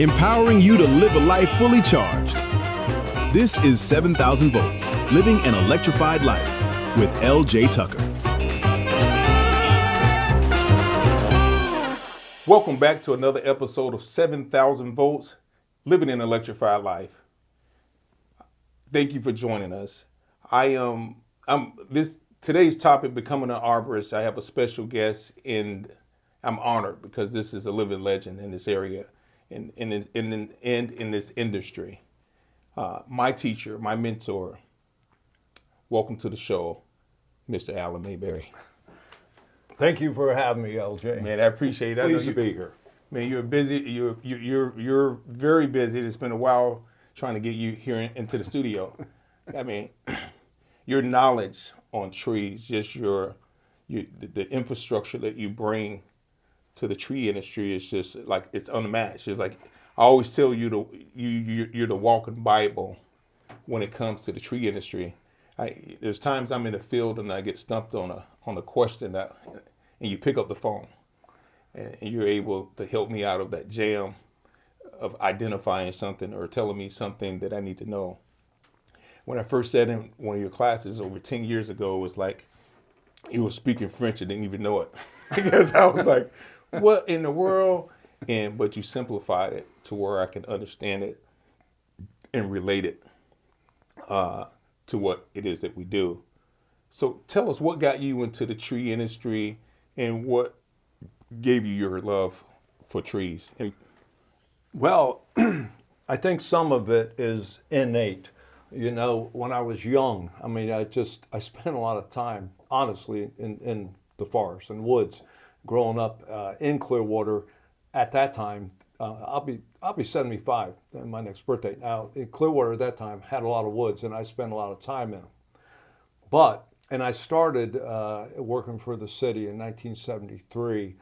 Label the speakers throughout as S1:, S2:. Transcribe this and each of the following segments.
S1: empowering you to live a life fully charged. This is 7,000 Volts, Living an Electrified Life with L.J. Tucker.
S2: Welcome back to another episode of 7,000 Volts, Living an Electrified Life. Thank you for joining us. Today's topic, becoming an arborist. I have a special guest, and I'm honored because this is a living legend in this area, and in this industry. My teacher, my mentor. Welcome to the show, Mr. Alan Mayberry.
S3: Thank you for having me, LJ.
S2: Man, I appreciate it.
S3: Pleased to be here.
S2: Man, you're busy. You're very busy. It's been a while trying to get you here into the studio. I mean, your knowledge on trees, just the infrastructure that you bring to the tree industry is just like it's unmatched. It's like I always tell you, you're the walking Bible when it comes to the tree industry. There's times I'm in the field and I get stumped on a question and you pick up the phone and you're able to help me out of that jam of identifying something or telling me something that I need to know. When I first sat in one of your classes over 10 years ago, it was like you were speaking French and didn't even know it. Because I was like, what in the world? But you simplified it to where I can understand it and relate it to what it is that we do. So tell us what got you into the tree industry and what gave you your love for trees.
S3: Well, I think some of it is innate. You know, when I was young, I mean, I spent a lot of time, honestly, in the forest and woods, growing up in Clearwater. At that time, I'll be 75 in my next birthday. Now, in Clearwater at that time had a lot of woods, and I spent a lot of time in them. And I started working for the city in 1973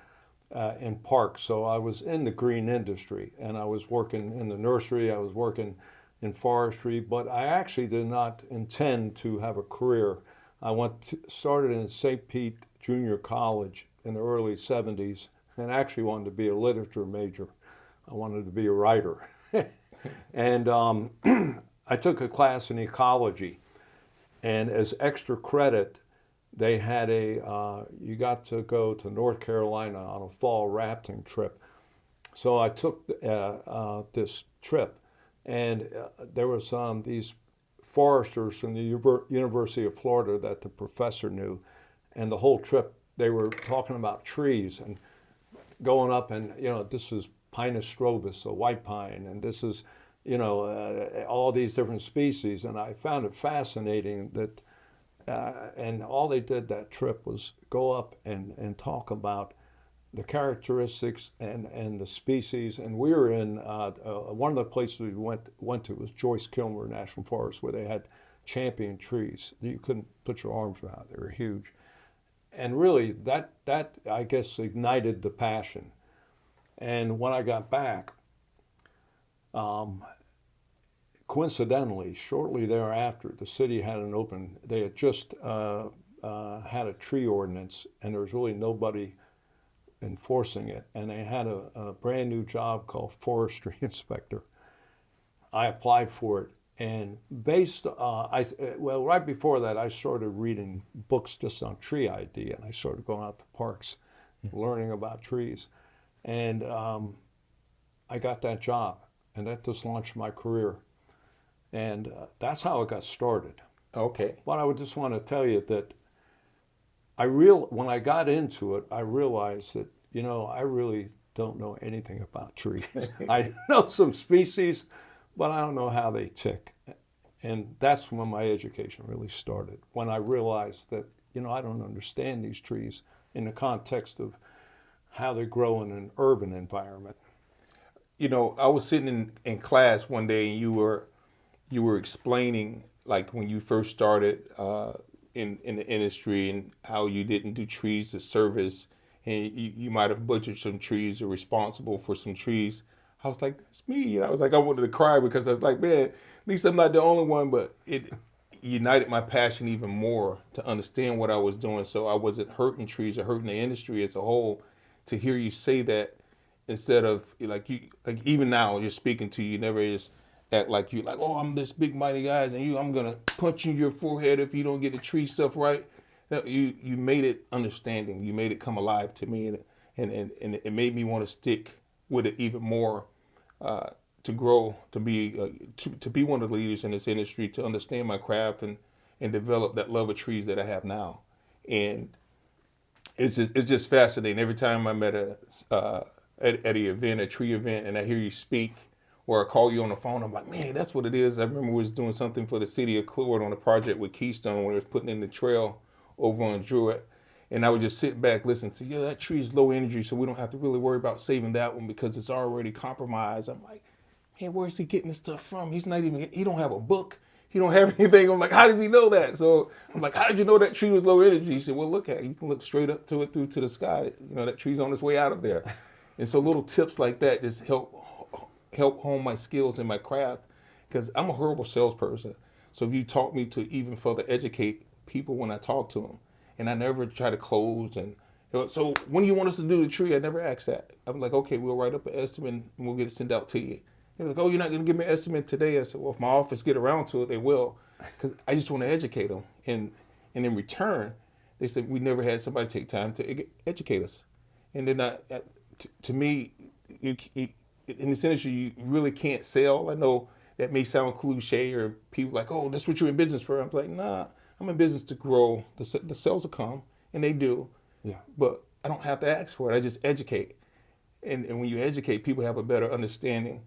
S3: in parks. So I was in the green industry, and I was working in the nursery. I was working in forestry, but I actually did not intend to have a career. I started in St. Pete Junior College in the early 70s, and actually wanted to be a literature major. I wanted to be a writer. And I took a class in ecology, and as extra credit, they had you got to go to North Carolina on a fall rafting trip. So I took this trip, and there was these foresters from the University of Florida that the professor knew, and the whole trip they were talking about trees and going up, and this is Pinus strobus, a white pine, and this is all these different species, and I found it fascinating that and all they did that trip was go up and talk about the characteristics and the species. And we were in one of the places we went to was Joyce Kilmer National Forest, where they had champion trees. You couldn't put your arms around; they were huge. And really, that I guess ignited the passion. And when I got back, coincidentally, shortly thereafter, the city had they had just had a tree ordinance, and there was really nobody enforcing it. And they had a brand new job called forestry inspector. I applied for it, and right before that, I started reading books just on tree ID, and I started going out to parks, learning about trees. And I got that job, and that just launched my career. And that's how it got started.
S2: Okay.
S3: But I would just want to tell you that when I got into it, I realized that, I really don't know anything about trees. I know some species, but I don't know how they tick. And that's when my education really started, when I realized that, I don't understand these trees in the context of how they grow in an urban environment.
S2: I was sitting in class one day, and you were explaining, like, when you first started in the industry and how you didn't do trees as service, and you might have butchered some trees or responsible for some trees. I was like, that's me. And I was like, I wanted to cry because I was like, man, at least I'm not the only one, but it united my passion even more to understand what I was doing. So I wasn't hurting trees or hurting the industry as a whole. To hear you say that instead of like even now you're speaking to you, never just act like you like, oh, I'm this big mighty guy and I'm gonna punch you in your forehead if you don't get the tree stuff right. No, you made it understanding. You made it come alive to me, and it made me want to stick with it even more, to grow, to be one of the leaders in this industry, to understand my craft and develop that love of trees that I have now. And it's just fascinating. Every time I'm at an event, a tree event, and I hear you speak, or I call you on the phone, I'm like, man, that's what it is. I remember we was doing something for the city of Clearwater on a project with Keystone, when we was putting in the trail over on Druid. And I would just sit back, listen, say, yeah, that tree is low energy, so we don't have to really worry about saving that one because it's already compromised. I'm like, man, where's he getting this stuff from? He don't have a book. He don't have anything. I'm like, how does he know that? So I'm like, how did you know that tree was low energy? He said, well, look at it. You can look straight up to it through to the sky. You know, that tree's on its way out of there. And so little tips like that just help hone my skills in my craft, because I'm a horrible salesperson. So if you taught me to even further educate people when I talk to them, and I never try to close. And so when you want us to do the tree, I never ask that. I'm like, okay, we'll write up an estimate and we'll get it sent out to you. They're like, oh, you're not going to give me an estimate today? I said, well, if my office get around to it, they will, because I just want to educate them. And in return, they said, we never had somebody take time to educate us. And then to me, in this industry, you really can't sell. I know that may sound cliche, or people like, oh, that's what you're in business for. I'm like, nah, I'm in business to grow. The sales will come, and they do.
S3: Yeah.
S2: But I don't have to ask for it. I just educate. And when you educate, people have a better understanding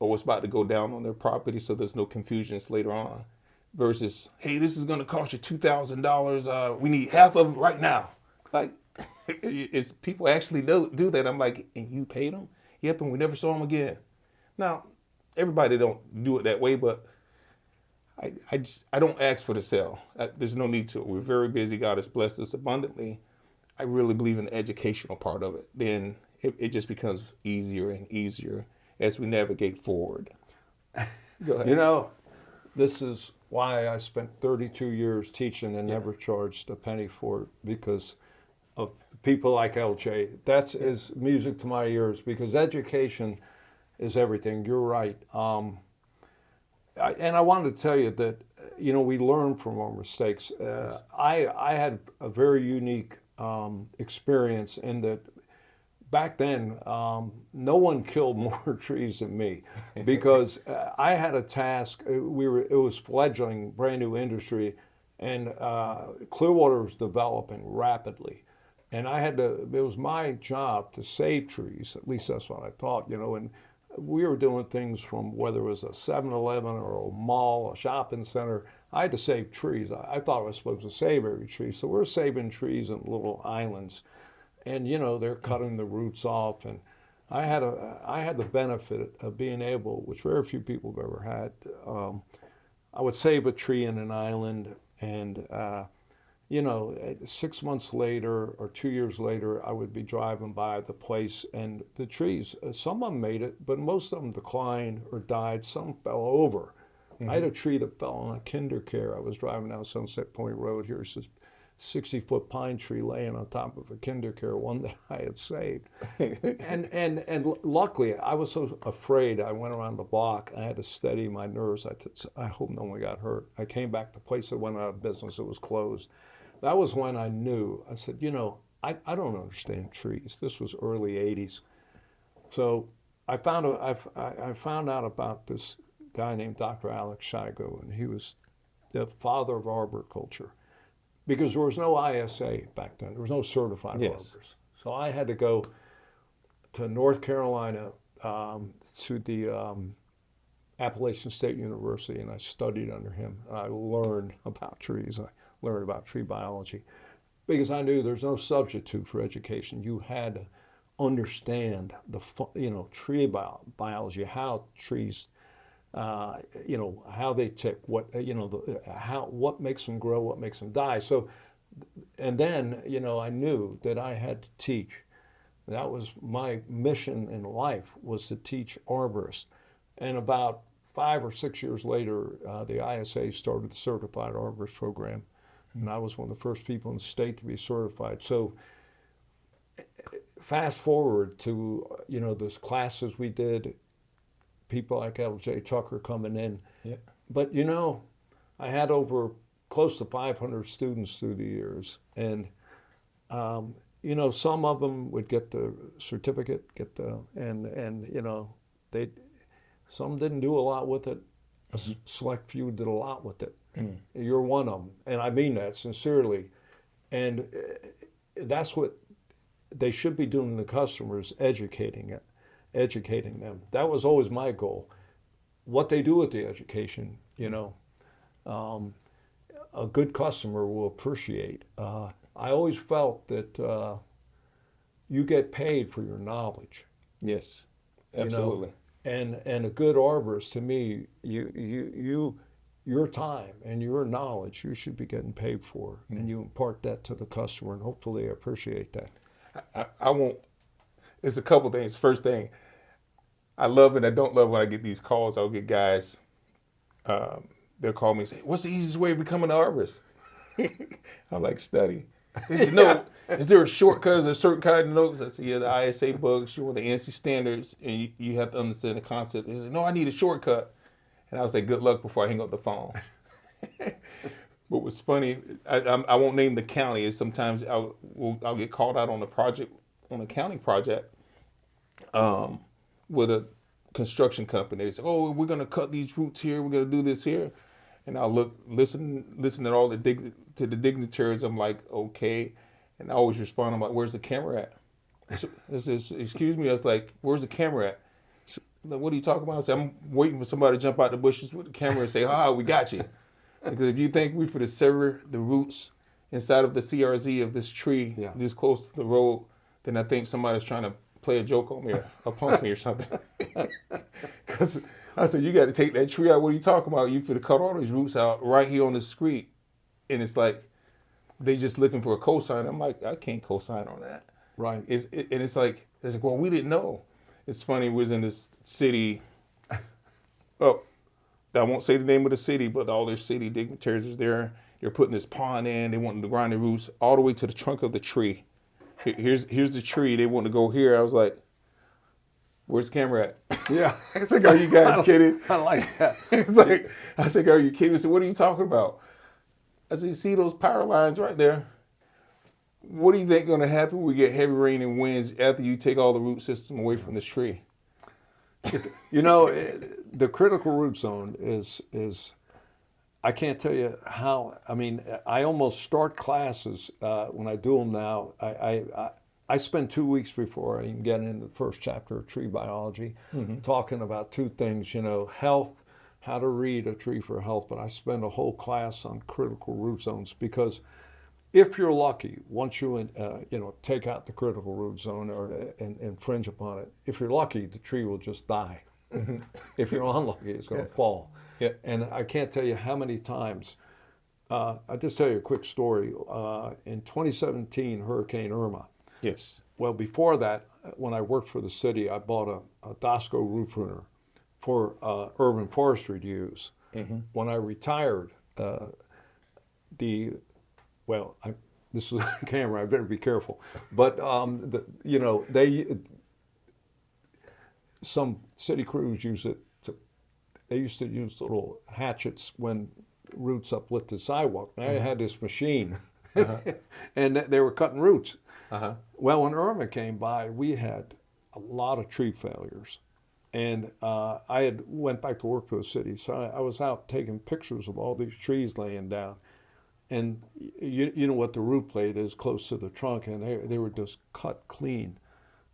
S2: of what's about to go down on their property, so there's no confusions later on. Versus, hey, this is going to cost you $2,000. We need half of it right now. Like, it's people actually do that. I'm like, and you paid them? Yep, and we never saw them again. Now, everybody don't do it that way, but I don't ask for the sale. There's no need to. We're very busy. God has blessed us abundantly. I really believe in the educational part of it. Then it just becomes easier and easier as we navigate forward. Go ahead.
S3: You know, this is why I spent 32 years teaching and never charged a penny for it, because of people like LJ. That's is music to my ears, because education is everything. You're right. And I wanted to tell you that, you know, we learn from our mistakes.
S2: Yes.
S3: I had a very unique experience in that back then, no one killed more trees than me, because I had a task. It was fledgling, brand new industry, and Clearwater was developing rapidly. And it was my job to save trees. At least that's what I thought, you know. And we were doing things from whether it was a 7-Eleven or a mall, a shopping center. I had to save trees. I thought I was supposed to save every tree. So we're saving trees in little islands. And, you know, they're cutting the roots off. And I had the benefit of being able, which very few people have ever had. I would save a tree in an island, and you know, 6 months later or 2 years later, I would be driving by the place, and the trees, some of them made it, but most of them declined or died. Some fell over. Mm-hmm. I had a tree that fell on a kinder care. I was driving down Sunset Point Road. Here's this 60-foot pine tree laying on top of a kinder care, one that I had saved. and luckily, I was so afraid, I went around the block. I had to steady my nerves. I hope no one got hurt. I came back. The place that went out of business, it was closed. That was when I knew. I said, you know, I don't understand trees. This was early 80s. So I found out about this guy named Dr. Alex Shigo, and he was the father of arboriculture, because there was no ISA back then. There was no certified arborists. So I had to go to North Carolina to the Appalachian State University, and I studied under him. I learned about trees. I learned about tree biology, because I knew there's no substitute for education. You had to understand tree biology, how trees, how they tick, what makes them grow, what makes them die. So, and then, I knew that I had to teach. That was my mission in life, was to teach arborists. And about 5 or 6 years later, the ISA started the Certified Arborist program. And I was one of the first people in the state to be certified. So fast forward to, those classes we did, people like L.J. Tucker coming in.
S2: Yeah.
S3: But, I had over close to 500 students through the years. And, some of them would get the certificate, some didn't do a lot with it. A select few did a lot with it. You're one of them. And I mean that sincerely. And that's what they should be doing to the customers, educating them. That was always my goal. What they do with the education, a good customer will appreciate. I always felt that you get paid for your knowledge.
S2: Yes, absolutely.
S3: And a good arborist, to me, your time and your knowledge, you should be getting paid for, and you impart that to the customer, and hopefully they appreciate that.
S2: I won't. It's a couple things. First thing, I love and I don't love when I get these calls. I'll get guys. They'll call me and say, "What's the easiest way of becoming an arborist?" I'm like, "Study." They say, "No, is there a shortcut? Is there a certain kind of notes?" I say, "Yeah, the ISA books, you want the ANSI standards, and you have to understand the concept." They say, "No, I need a shortcut." And I'll say, "Good luck," before I hang up the phone. But what's funny, I won't name the county, is sometimes I'll get called out on a county project, with a construction company. They say, "Oh, we're going to cut these roots here. We're going to do this here." And I'll listen to all the dignitaries. I'm like, okay. And I always respond, I'm like, "Where's the camera at?" So, excuse me. I was like, "Where's the camera at?" So, like, "What are you talking about?" I said, "I'm waiting for somebody to jump out the bushes with the camera and say, 'We got you.'" Because if you think we for to sever the roots inside of the CRZ of this tree, this close to the road, then I think somebody's trying to play a joke on me or punk me or something. Because I said, "You got to take that tree out. What are you talking about? You finna cut all these roots out right here on the street." And it's like, they just looking for a cosign. I'm like, I can't cosign on that.
S3: Right.
S2: It's like, well, we didn't know. It's funny, we was in this city, I won't say the name of the city, but all their city dignitaries is there. They're putting this pond in. They wanted to grind the roots all the way to the trunk of the tree. Here's the tree. They want to go here. I was like, "Where's the camera at?"
S3: Yeah.
S2: It's like, "Are you guys kidding?"
S3: I like that.
S2: It's like, I said, "Are you kidding?" I said, "What are you talking about?" I said, "You see those power lines right there? What do you think going to happen when we get heavy rain and winds after you take all the root system away from this tree?"
S3: The critical root zone is I can't tell you how. I mean, I almost start classes when I do them now. I spend 2 weeks before I even get into the first chapter of tree biology, talking about two things, health, how to read a tree for health, but I spend a whole class on critical root zones, because if you're lucky, once you take out the critical root zone and infringe upon it, if you're lucky, the tree will just die. If you're unlucky, it's going to fall.
S2: Yeah.
S3: And I can't tell you how many times. I'll just tell you a quick story. In 2017, Hurricane Irma.
S2: Yes.
S3: Well, before that, when I worked for the city, I bought a Dosco root pruner for urban forestry to use. When I retired, this is a camera, I better be careful. But some city crews use it they used to use little hatchets when roots uplit the sidewalk. Now they had this machine, and they were cutting roots. Well, when Irma came by, we had a lot of tree failures. And I had went back to work for the city, so I was out taking pictures of all these trees laying down. And you know what the root plate is close to the trunk, and they were just cut clean.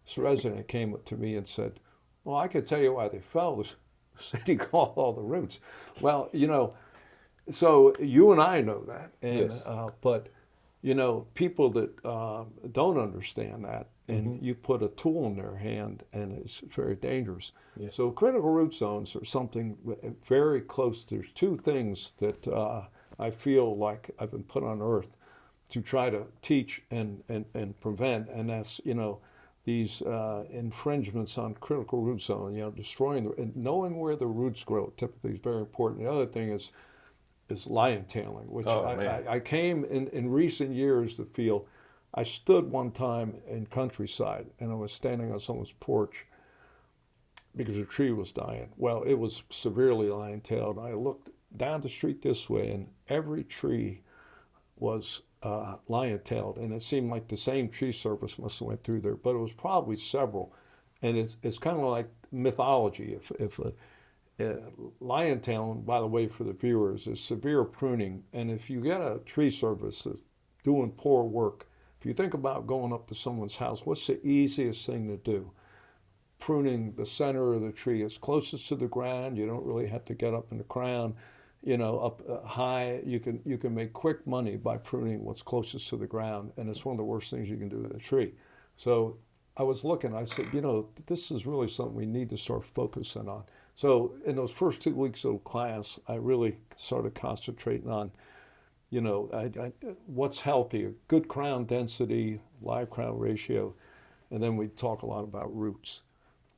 S3: This resident came up to me and said, "Well, I could tell you why they fell. The city called all the roots." Well, so you and I know that. And,
S2: Yes.
S3: But, people that don't understand that, and you put a tool in their hand, and it's very dangerous.
S2: Yeah.
S3: So critical root zones are something very close. There's two things that I feel like I've been put on earth to try to teach and prevent, and that's, these infringements on critical root zone, destroying and knowing where the roots grow typically is very important. The other thing is lion tailing, which I came in recent years to feel I stood one time in countryside, and I was standing on someone's porch because a tree was dying. Well, it was severely lion-tailed. I looked down the street this way, and every tree was lion-tailed, and it seemed like the same tree service must have went through there, but it was probably several. And it's kind of like mythology. If lion-tailing, by the way, for the viewers, is severe pruning, and if you get a tree service that's doing poor work, if you think about going up to someone's house, what's the easiest thing to do? Pruning the center of the tree as closest to the ground. You don't really have to get up in the crown, up high. You can make quick money by pruning what's closest to the ground, and it's one of the worst things you can do with a tree. So I was looking, I said, this is really something we need to start focusing on. So in those first 2 weeks of class, I really started concentrating on, what's healthy, good crown density, live crown ratio, and then we talk a lot about roots.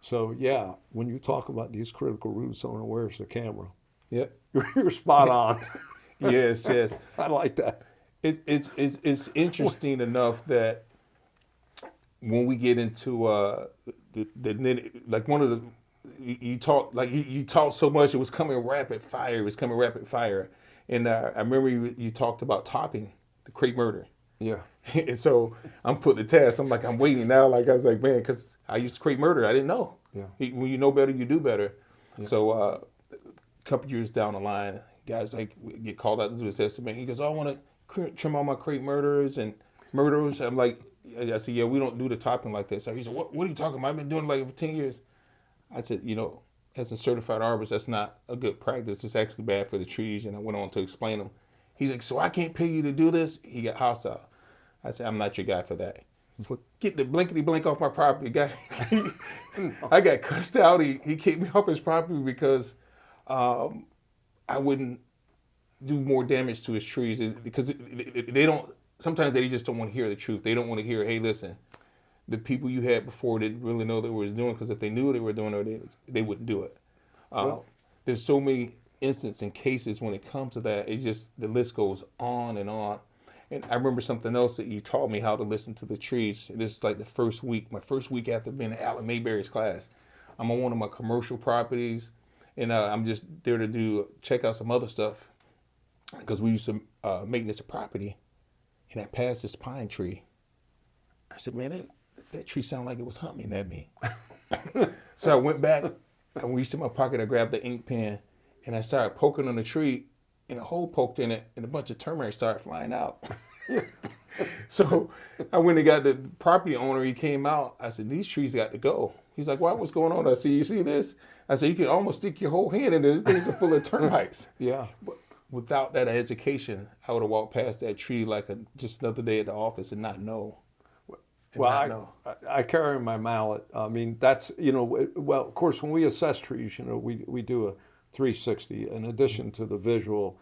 S3: So yeah, when you talk about these critical roots, I want to where's the camera?
S2: Yep.
S3: You're spot on.
S2: Yes.
S3: I like that.
S2: It's interesting enough that when we get into like one of the you talk so much, it was coming rapid fire. And I remember you talked about topping the crepe myrtle.
S3: Yeah.
S2: And so I'm put the task. I'm waiting now. Like I was like, man, because I used to crepe myrtle. I didn't know.
S3: Yeah.
S2: When you know better, you do better.
S3: Yeah.
S2: So a couple years down the line, guys get called out to do this estimate. He goes, oh, I want to trim all my crepe myrtles and myrtles. I'm like, I said, yeah, we don't do the topping like this. So he said, what are you talking about? I've been doing it like for 10 years. I said, as a certified arborist, that's not a good practice. It's actually bad for the trees. And I went on to explain them. He's like, so I can't pay you to do this? He got hostile. I said, I'm not your guy for that. So get the blankety blank off my property, guy. I got cussed out. He kicked me off his property because I wouldn't do more damage to his trees because they don't. Sometimes they just don't want to hear the truth. They don't want to hear, hey, listen, the people you had before didn't really know they were doing, because if they knew they were doing it, they wouldn't do it. There's so many instances and cases when it comes to that. It's just the list goes on and on. And I remember something else that you taught me, how to listen to the trees. This is like my first week after being in Alan Mayberry's class. I'm on one of my commercial properties, and I'm just there to check out some other stuff, because we used to maintenance a property, and I passed this pine tree. I said, man, that tree sounded like it was humming at me. So I went back, I reached in my pocket, I grabbed the ink pen, and I started poking on the tree, and a hole poked in it, and a bunch of termites started flying out. So I went and got the property owner. He came out. I said, these trees got to go. He's like, what's going on? I said, you see this? I said, you can almost stick your whole hand in there. These things are full of termites.
S3: Yeah.
S2: But without that education, I would have walked past that tree like just another day at the office and not know.
S3: Well, I carry my mallet. I mean, that's, well, of course, when we assess trees, we do a 360 in addition to the visual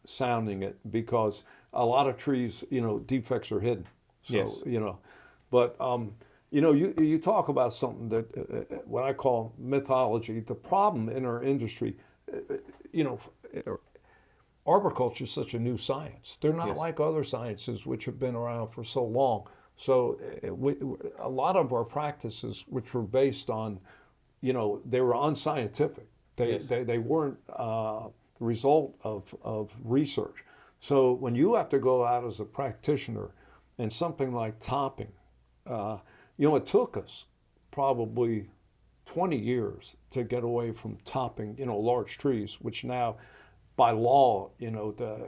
S3: sounding it, because a lot of trees, defects are hidden. So, but, you talk about something that what I call mythology. The problem in our industry, arboriculture is such a new science. They're not like other sciences which have been around for so long. So a lot of our practices, which were based on, they were unscientific. They weren't the result of research. So when you have to go out as a practitioner and something like topping, it took us probably 20 years to get away from topping, large trees, which now by law,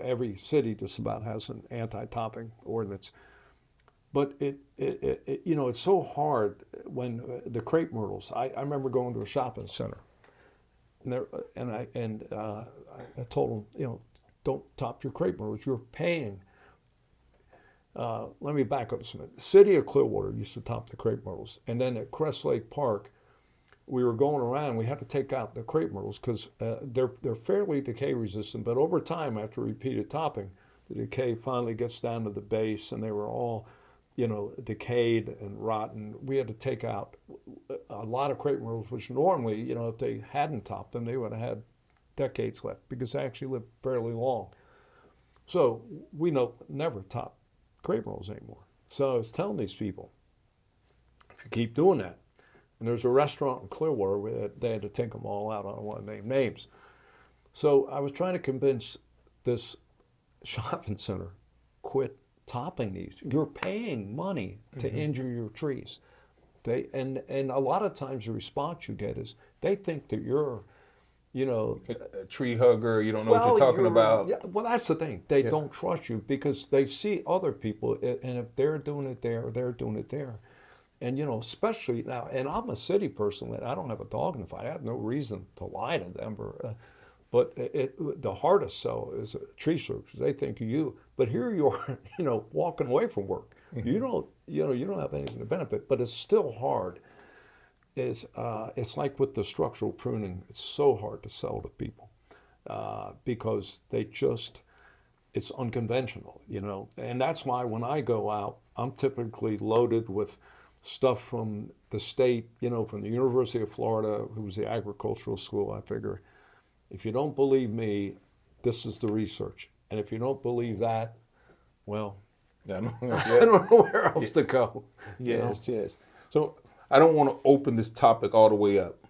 S3: every city just about has an anti-topping ordinance. But it's so hard when the crepe myrtles. I remember going to a shopping center, and I told them, don't top your crepe myrtles. You're paying. Let me back up a minute. The city of Clearwater used to top the crepe myrtles, and then at Crest Lake Park, we were going around. We had to take out the crepe myrtles because they're fairly decay resistant. But over time, after repeated topping, the decay finally gets down to the base, and they were all decayed and rotten. We had to take out a lot of crepe myrtles, which normally, if they hadn't topped them, they would have had decades left, because they actually lived fairly long. So we never top crepe myrtles anymore. So I was telling these people, if you keep doing that, and there's a restaurant in Clearwater where they had to take them all out. I don't want to name names. So I was trying to convince this shopping center, quit topping these. You're paying money to injure your trees. And a lot of times the response you get is they think that you're,
S2: A tree hugger, you don't know what you're talking about.
S3: Yeah, well, that's the thing. They don't trust you because they see other people, and if they're doing it there, they're doing it there. And, especially now, and I'm a city person, and I don't have a dog in the fight. I have no reason to lie to them. But the hardest sell is tree services. They think of you. But here you are, walking away from work. You don't have anything to benefit, but it's still hard. It's like with the structural pruning, it's so hard to sell to people because it's unconventional, and that's why when I go out, I'm typically loaded with stuff from the state, from the University of Florida, who's the agricultural school. I figure, if you don't believe me, this is the research, and if you don't believe that, well, I don't know where else to go.
S2: Yes. So I don't want to open this topic all the way up.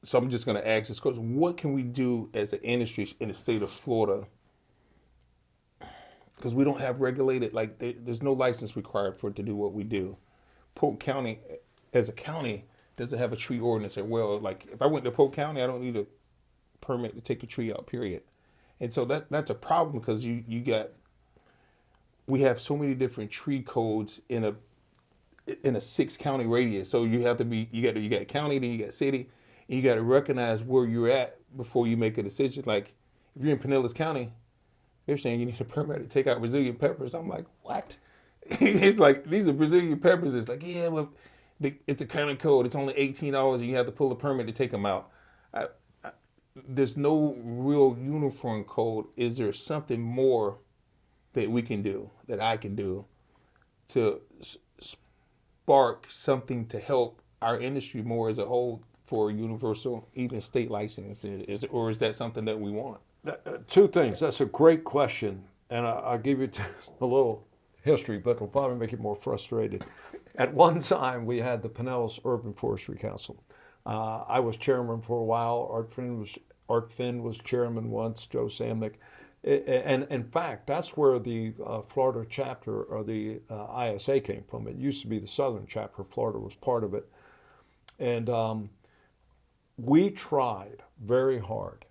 S2: So I'm just going to ask this question. What can we do as an industry in the state of Florida? Because we don't have regulated, there's no license required for it to do what we do. Polk County, as a county, doesn't have a tree ordinance. If I went to Polk County, I don't need a permit to take a tree out, period. And so that's a problem because we have so many different tree codes in a 6-county radius. So you got county, then you got city, and you got to recognize where you're at before you make a decision. Like if you're in Pinellas County, they're saying you need a permit to take out Brazilian peppers. I'm like, what? It's like, these are Brazilian peppers. It's like, yeah, well, it's a county code. It's only $18 and you have to pull a permit to take them out. There's no real uniform code. Is there something more that we can do, that I can do to spark something to help our industry more as a whole for universal, even state license? Or is that something that we want?
S3: Two things. That's a great question. And I'll give you a little history, but it'll probably make you more frustrated. At one time, we had the Pinellas Urban Forestry Council. I was chairman for a while. Art Finn was chairman once, Joe Samnick. And in fact, that's where the Florida chapter of the ISA came from. It used to be the southern chapter. Florida was part of it. And we tried very hard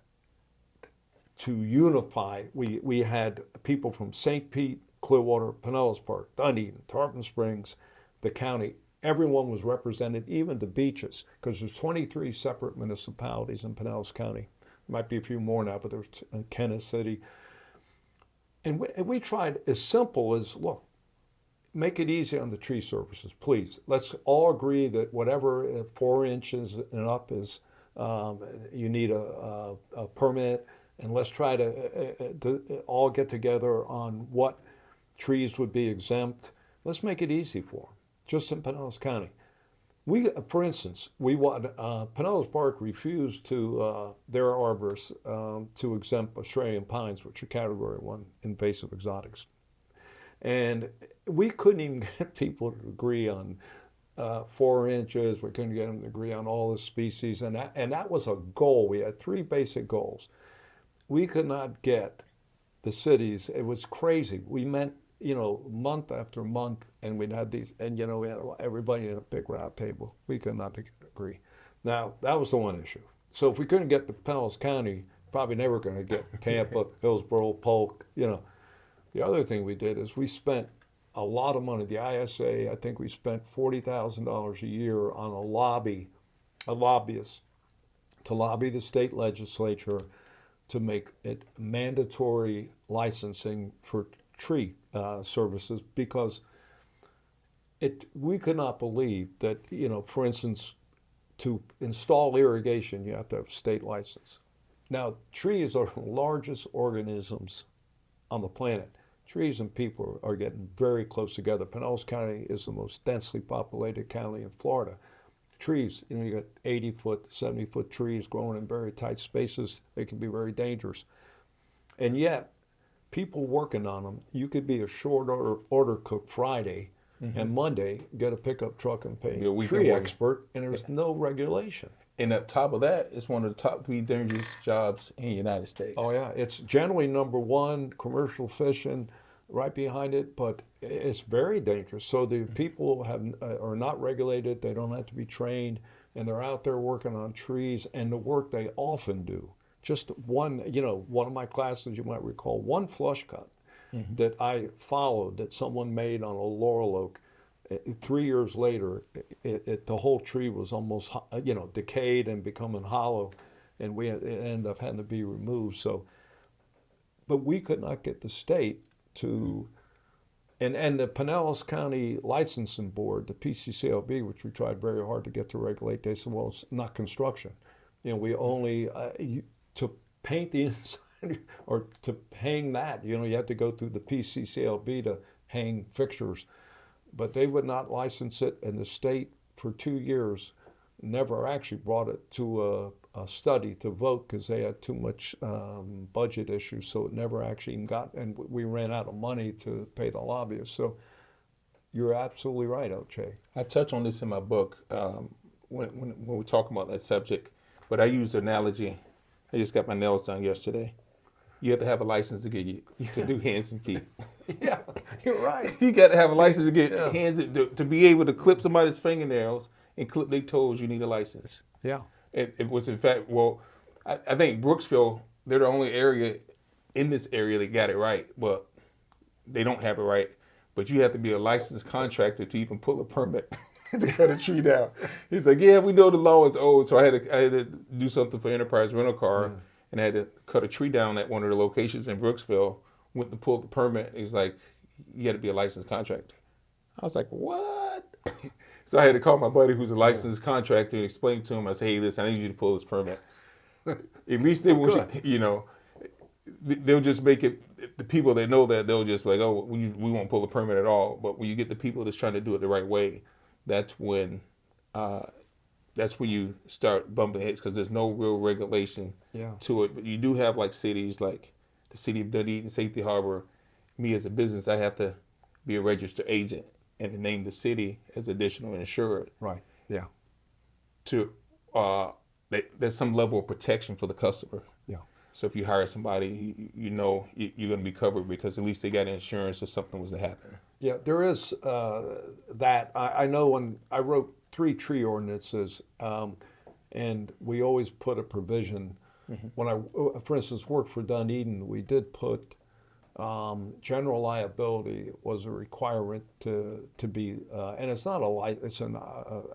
S3: to unify. We had people from St. Pete, Clearwater, Pinellas Park, Dunedin, Tarpon Springs, the county. Everyone was represented, even the beaches, because there's 23 separate municipalities in Pinellas County. There might be a few more now, but there's Kenneth City. And we tried as simple as, look, make it easy on the tree services, please. Let's all agree that whatever 4 inches and up is, you need a permit, and let's try to all get together on what trees would be exempt. Let's make it easy for them, just in Pinellas County. For instance, Pinellas Park refused to their arborists to exempt Australian pines, which are Category 1 invasive exotics. And we couldn't even get people to agree on 4 inches. We couldn't get them to agree on all the species. And that was a goal. We had 3 basic goals. We could not get the cities. It was crazy. We met, month after month, and we'd had these, and we had everybody at a big round table. We could not agree. Now, that was the one issue. So if we couldn't get to Pinellas County, probably never going to get Tampa, Hillsborough, Polk, The other thing we did is we spent a lot of money. The ISA, I think we spent $40,000 a year on a lobbyist, to lobby the state legislature to make it mandatory licensing for tree services, because we could not believe that, for instance, to install irrigation, you have to have a state license. Now, trees are the largest organisms on the planet. Trees and people are getting very close together. Pinellas County is the most densely populated county in Florida. Trees, you got 80-foot, 70-foot trees growing in very tight spaces. They can be very dangerous. And yet, people working on them. You could be a short order cook Friday, and Monday get a pickup truck and pay
S2: Be a weekend
S3: tree
S2: warrior.
S3: expert, and there's no regulation.
S2: And on top of that, it's one of the top 3 dangerous jobs in the United States.
S3: Oh yeah, it's generally number 1, commercial fishing, right behind it, but it's very dangerous. So the people are not regulated, they don't have to be trained, and they're out there working on trees, and the work they often do. Just one of my classes, you might recall, one flush cut that I followed that someone made on a laurel oak. 3 years later, the whole tree was almost, decayed and becoming hollow, and it ended up having to be removed. So, but we could not get the state to, and the Pinellas County Licensing Board, the PCCLB, which we tried very hard to get to regulate, they said, well, it's not construction. We only, to paint the inside or to hang that, you have to go through the PCCLB to hang fixtures. But they would not license it, and the state for 2 years never actually brought it to a study to vote because they had too much budget issues, so it never actually even got, and we ran out of money to pay the lobbyists. So you're absolutely right, LJ.
S2: I touch on this in my book when we talk about that subject, but I use the analogy. I just got my nails done yesterday. You have to have a license to do hands and feet.
S3: Yeah, you're right.
S2: You got to have a license to get hands to be able to clip somebody's fingernails and clip their toes. You need a license.
S3: Yeah.
S2: It was in fact, I think Brooksville, they're the only area in this area that got it right, but they don't have it right. But you have to be a licensed contractor to even pull a permit to cut a tree down. He's like, yeah, we know the law is old, so I had to do something for Enterprise Rental Car, and I had to cut a tree down at one of the locations in Brooksville. Went to pull the permit. He's like, you got to be a licensed contractor. I was like, what? So I had to call my buddy who's a licensed contractor and explain to him. I said, hey, listen, I need you to pull this permit. At least they won't, they'll just make it, the people that know that, they'll just like, oh, we won't pull the permit at all. But when you get the people that's trying to do it the right way, that's when you start bumping heads because there's no real regulation to it. But you do have like cities like the city of Dunedin, Safety Harbor. Me as a business, I have to be a registered agent and to name the city as additional insured.
S3: Right. Yeah.
S2: To there's some level of protection for the customer.
S3: Yeah.
S2: So if you hire somebody, you know you're going to be covered because at least they got insurance if something was to happen.
S3: Yeah, there is that. I know when I wrote 3 tree ordinances, and we always put a provision. When I, for instance, worked for Dunedin, we did put general liability was a requirement to be, and it's not it's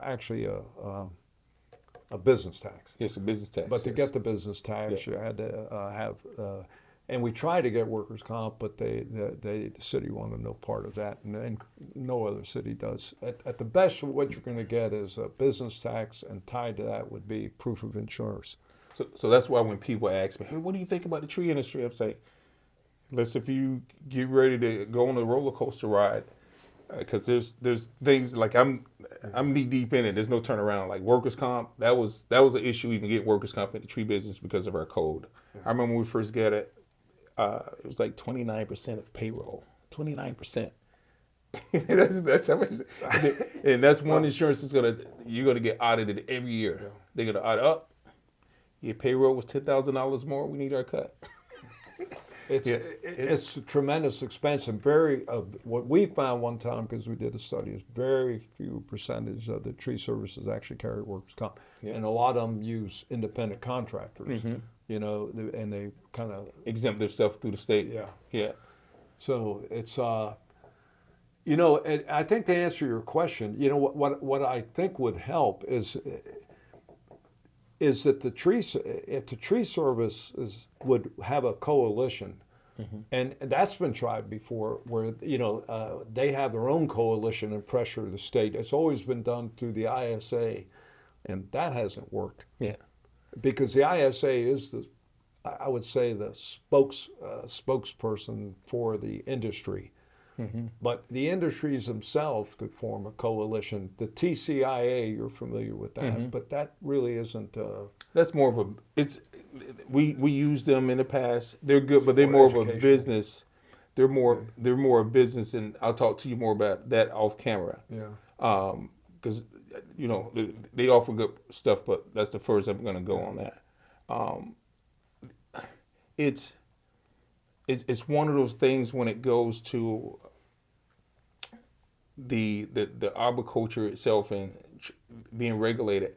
S3: actually a business tax.
S2: Yes, a business tax.
S3: But to get the business tax, you had to have, and we tried to get workers' comp, but the city wanted no part of that, and no other city does. At the best, what you're going to get is a business tax, and tied to that would be proof of insurance.
S2: So that's why when people ask me, hey, what do you think about the tree industry? I'm saying, listen, if you get ready to go on a roller coaster ride, because there's things like I'm knee deep in it. There's no turnaround. Like workers' comp, that was an issue even getting workers' comp in the tree business because of our code. I remember when we first got it, it was like 29% of payroll. 29%. that's how much. And that's one insurance you're gonna get audited every year. Yeah. They're gonna audit up. Your payroll was $10,000 more. We need our cut.
S3: It's a tremendous expense, and what we found one time, because we did a study, is very few percentage of the tree services actually carry workers' comp, and a lot of them use independent contractors. And they kind of
S2: exempt themselves through the state. Yeah.
S3: So it's and I think to answer your question, what I think would help is that if the tree service would have a coalition, and that's been tried before, where they have their own coalition and pressure the state. It's always been done through the ISA, and that hasn't worked. Yeah, because the ISA is I would say the spokesperson for the industry. But the industries themselves could form a coalition. The TCIA, you're familiar with that, but that really isn't.
S2: That's more of we used them in the past. They're good, but they're more of a business. they're more a business, and I'll talk to you more about that off camera.
S3: Yeah.
S2: Because they offer good stuff, but that's the first I'm going to go on that. It's one of those things when it goes to the arboriculture itself and being regulated.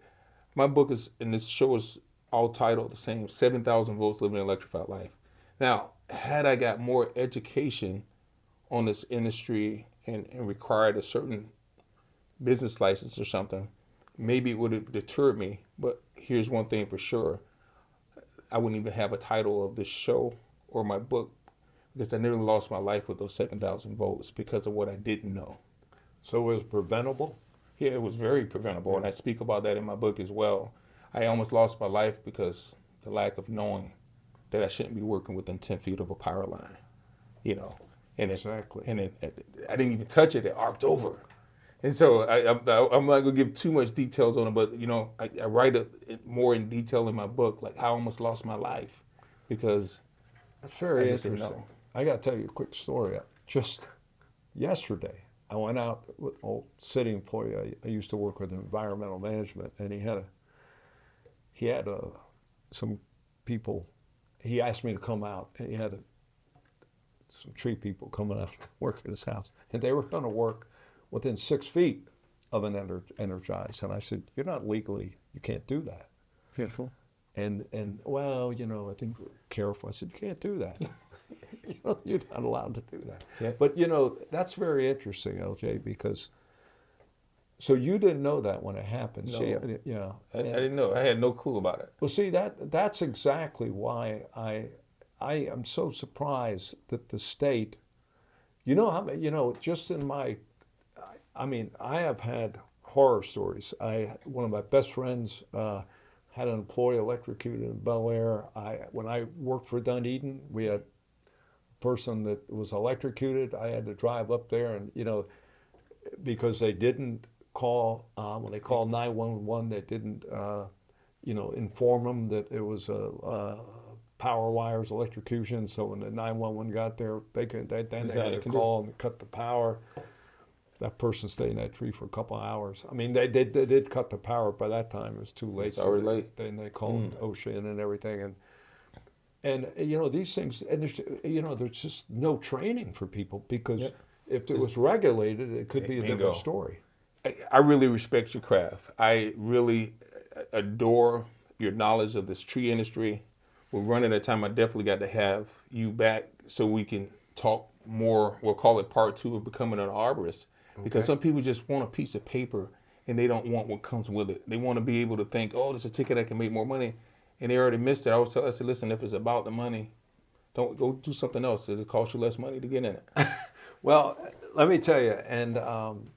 S2: My book is, and this show is all titled the same, 7,000 Volts Living an Electrified Life. Now, had I got more education on this industry and required a certain business license or something, maybe it would have deterred me. But here's one thing for sure. I wouldn't even have a title of this show or my book because I nearly lost my life with those 7,000 volts because of what I didn't know.
S3: So it was preventable?
S2: Yeah, it was very preventable, and I speak about that in my book as well. I almost lost my life because the lack of knowing that I shouldn't be working within 10 feet of a power line, And
S3: exactly.
S2: I didn't even touch it; it arced over. And so I'm not gonna give too much details on it, but I write it more in detail in my book, like how I almost lost my life because
S3: that's very
S2: I just didn't
S3: interesting.
S2: know.
S3: I got to tell you a quick story. Just yesterday, I went out with an old city employee. I used to work with environmental management, and he had some people. He asked me to come out. He had some tree people coming out to work at his house, and they were going to work within 6 feet of an energized. And I said, "You're not legally. You can't do that."
S2: Careful.
S3: And well, I think we're careful. I said, "You can't do that. You're not allowed to do that."
S2: Yeah.
S3: But that's very interesting, LJ, because so you didn't know that when it happened.
S2: No.
S3: See,
S2: I didn't know. I had no clue about it.
S3: Well, see, that's exactly why I am so surprised that the state, just in my, I have had horror stories. One of my best friends had an employee electrocuted in Bel Air. When I worked for Dunedin, we had a person that was electrocuted. I had to drive up there, and because they didn't call when they called 911, they didn't inform them that it was a power wires electrocution. So when the 911 got there, they had to call and cut the power. That person stayed in that tree for a couple of hours. I mean, they did cut the power. By that time, it was too late.
S2: It's already late.
S3: Then they called OSHA and everything, and these things, and there's just no training for people because if it was regulated, it could be a different story.
S2: I really respect your craft. I really adore your knowledge of this tree industry. We're running out of time. I definitely got to have you back so we can talk more. We'll call it part 2 of becoming an arborist. Because some people just want a piece of paper and they don't want what comes with it. They want to be able to think, oh, there's a ticket I can make more money. And they already missed it. I said, listen, if it's about the money, don't go do something else. It'll cost you less money to get in it.
S3: Well, let me tell you, and I'm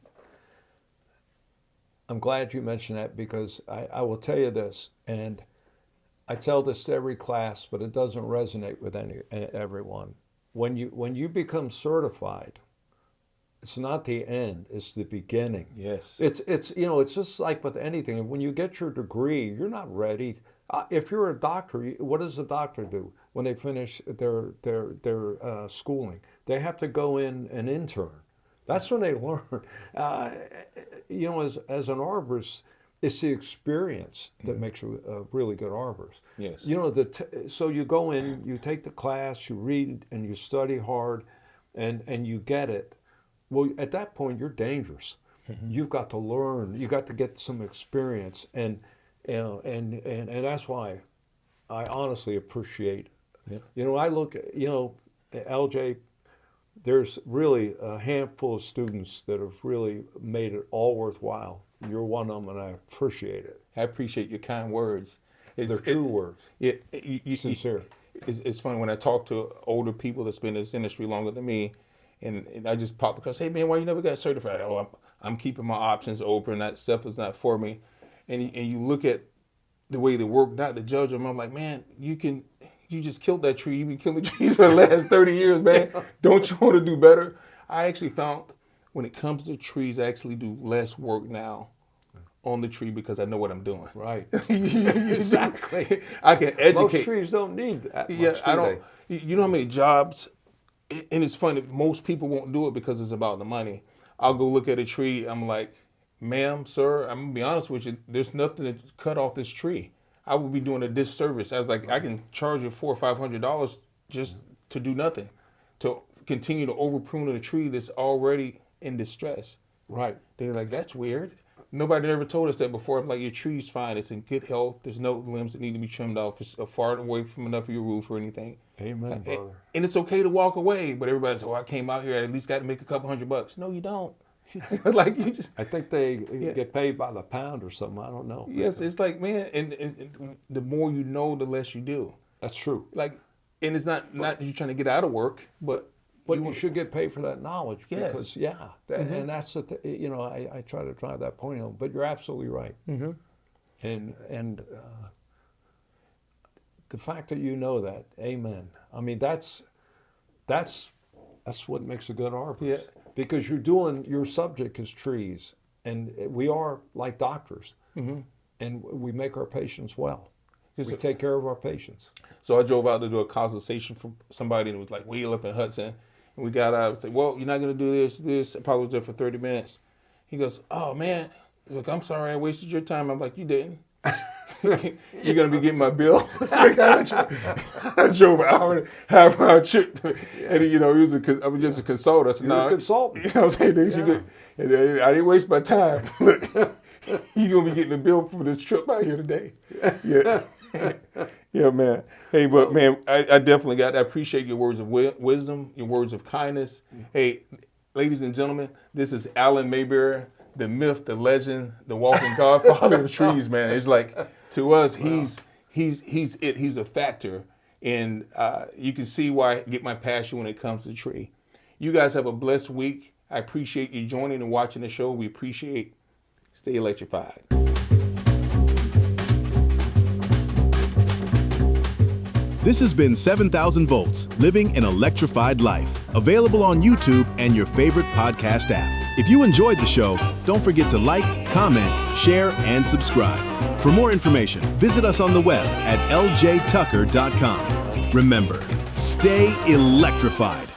S3: glad you mentioned that because I will tell you this, and I tell this to every class, but it doesn't resonate with everyone. When you become certified, it's not the end, it's the beginning.
S2: Yes.
S3: It's just like with anything. When you get your degree, you're not ready. If you're a doctor, what does a doctor do when they finish their schooling? They have to go in and intern. That's when they learn. As an arborist, it's the experience that makes you a really good arborist.
S2: Yes.
S3: So you go in, you take the class, you read, and you study hard, and you get it. Well, at that point, you're dangerous. You've got to learn. You got to get some experience, and that's why I honestly appreciate. I look at LJ. There's really a handful of students that have really made it all worthwhile. You're one of them, and I appreciate it.
S2: I appreciate your kind words.
S3: They're true words.
S2: Sincere. It's funny when I talk to older people that's been in this industry longer than me, and I just pop the question, hey man, why you never got certified? Oh, I'm keeping my options open. That stuff is not for me. And you look at the way they work, not to judge them. I'm like, man, you just killed that tree. You've been killing trees for the last 30 years, man. Don't you want to do better? I actually found when it comes to trees, I actually do less work now on the tree because I know what I'm doing.
S3: Right.
S2: Exactly. I can educate.
S3: Most trees don't need that much,
S2: I don't. You know how many jobs and it's funny, most people won't do it because it's about the money. I'll go look at a tree, I'm like, ma'am, sir, I'm gonna be honest with you, there's nothing to cut off this tree. I would be doing a disservice. I was like, I can charge you $400 or $500 just to do nothing, to continue to over prune a tree that's already in distress.
S3: Right.
S2: They're like, that's weird. Nobody ever told us that before. I'm like, your tree's fine. It's in good health. There's no limbs that need to be trimmed off. It's far away from enough of your roof or anything.
S3: Amen, brother.
S2: And it's okay to walk away, but everybody says, oh, I came out here, I at least got to make a couple $100. No, you don't. Like, you just.
S3: I think they get paid by the pound or something. I don't know.
S2: Yes, it's like, man, and the more you know, the less you do.
S3: That's true.
S2: Like, and it's not that you're trying to get out of work, but
S3: you should get paid for that knowledge.
S2: Yes.
S3: Because, and that's the I try to drive that point home. But you're absolutely right.
S2: Mm-hmm.
S3: And the fact that you know that, amen. I mean, that's what makes a good arborist.
S2: Yeah.
S3: Because your subject is trees, and we are like doctors, and we make our patients well. We take care of our patients.
S2: So I drove out to do a consultation for somebody, and it was like way up in Hudson. And we got out and said, well, you're not going to do this. I probably was there for 30 minutes. He goes, oh, man. He's like, I'm sorry I wasted your time. I'm like, you didn't. You're going to be getting my bill? I drove an hour and a half round trip. And, I was just a consultant. I said,
S3: You're a consultant.
S2: You know what I'm saying? I didn't waste my time. Look, you're going to be getting a bill for this trip out here today. Yeah. Yeah, man. Hey, but man, I definitely I appreciate your words of wisdom, your words of kindness. Hey, ladies and gentlemen, this is Alan Mayberry, the myth, the legend, the walking godfather of trees, man. It's like, to us, he's a factor. And you can see why I get my passion when it comes to the tree. You guys have a blessed week. I appreciate you joining and watching the show. We appreciate. Stay electrified.
S1: This has been 7,000 Volts, Living an Electrified Life, available on YouTube and your favorite podcast app. If you enjoyed the show, don't forget to like, comment, share, and subscribe. For more information, visit us on the web at ljtucker.com. Remember, stay electrified.